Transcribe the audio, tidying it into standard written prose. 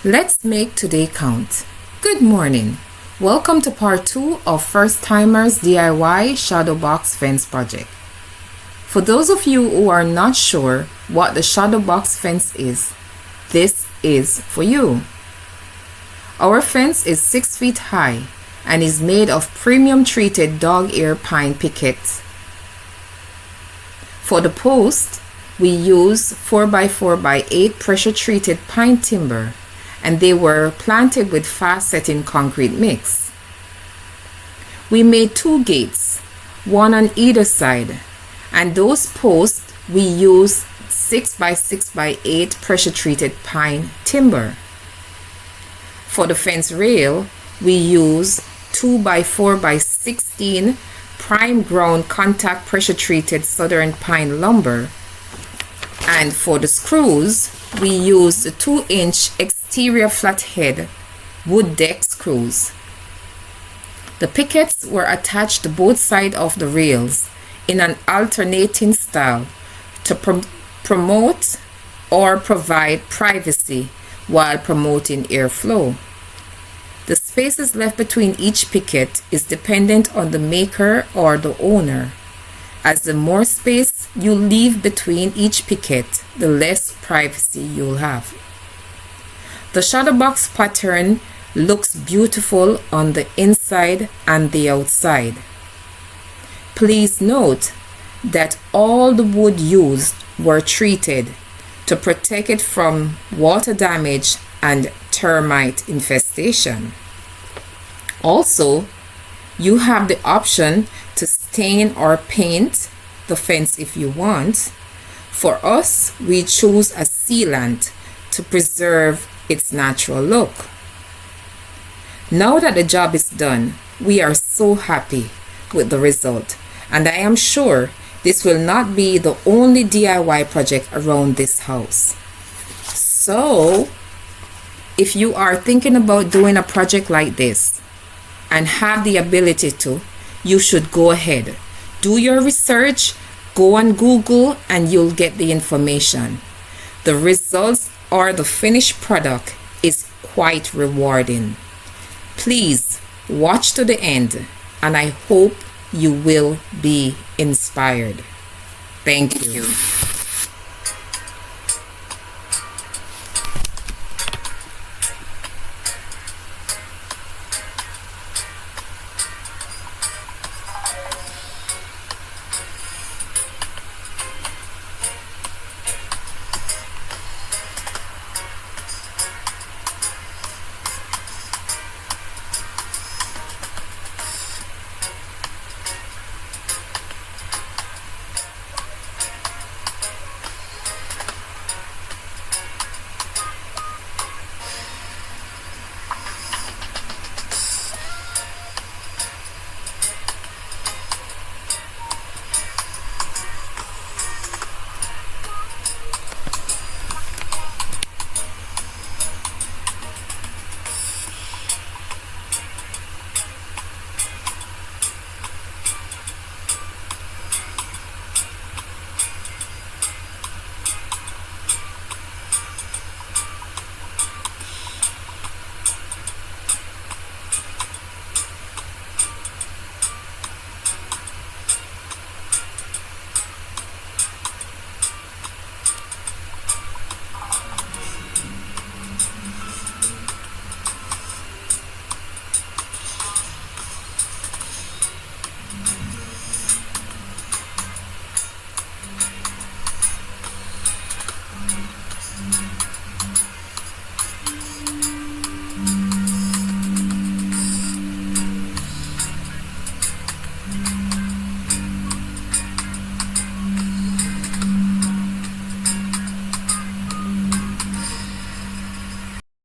Let's make today count. Good morning. Welcome to part 2 of First Timers DIY Shadow Box Fence project. For those of you who are not sure what the shadow box fence is, this is for you. Our fence is 6 feet high and is made of premium treated dog ear pine pickets. For the post, we use 4x4x8 pressure treated pine timber, and they were planted with fast setting concrete mix. We made 2 gates, one on either side, and those posts we use 6x6x8 pressure treated pine timber. For the fence rail, we use 2x4x16 prime ground contact pressure treated southern pine lumber, and for the screws we use the 2-inch exterior flathead wood deck screws. The pickets were attached to both sides of the rails in an alternating style to promote or provide privacy while promoting airflow. The spaces left between each picket is dependent on the maker or the owner, as the more space you leave between each picket, the less privacy you'll have. The shadow box pattern looks beautiful on the inside and the outside. Please note that all the wood used were treated to protect it from water damage and termite infestation. Also, you have the option to stain or paint the fence if you want. For us, we choose a sealant to preserve its natural look. Now that the job is done, we are so happy with the result, and I am sure this will not be the only DIY project around this house. So, if you are thinking about doing a project like this and have the ability to, you should go ahead. Do your research, go on Google, and you'll get the information. The results or the finished product is quite rewarding. Please watch to the end, and I hope you will be inspired. Thank you.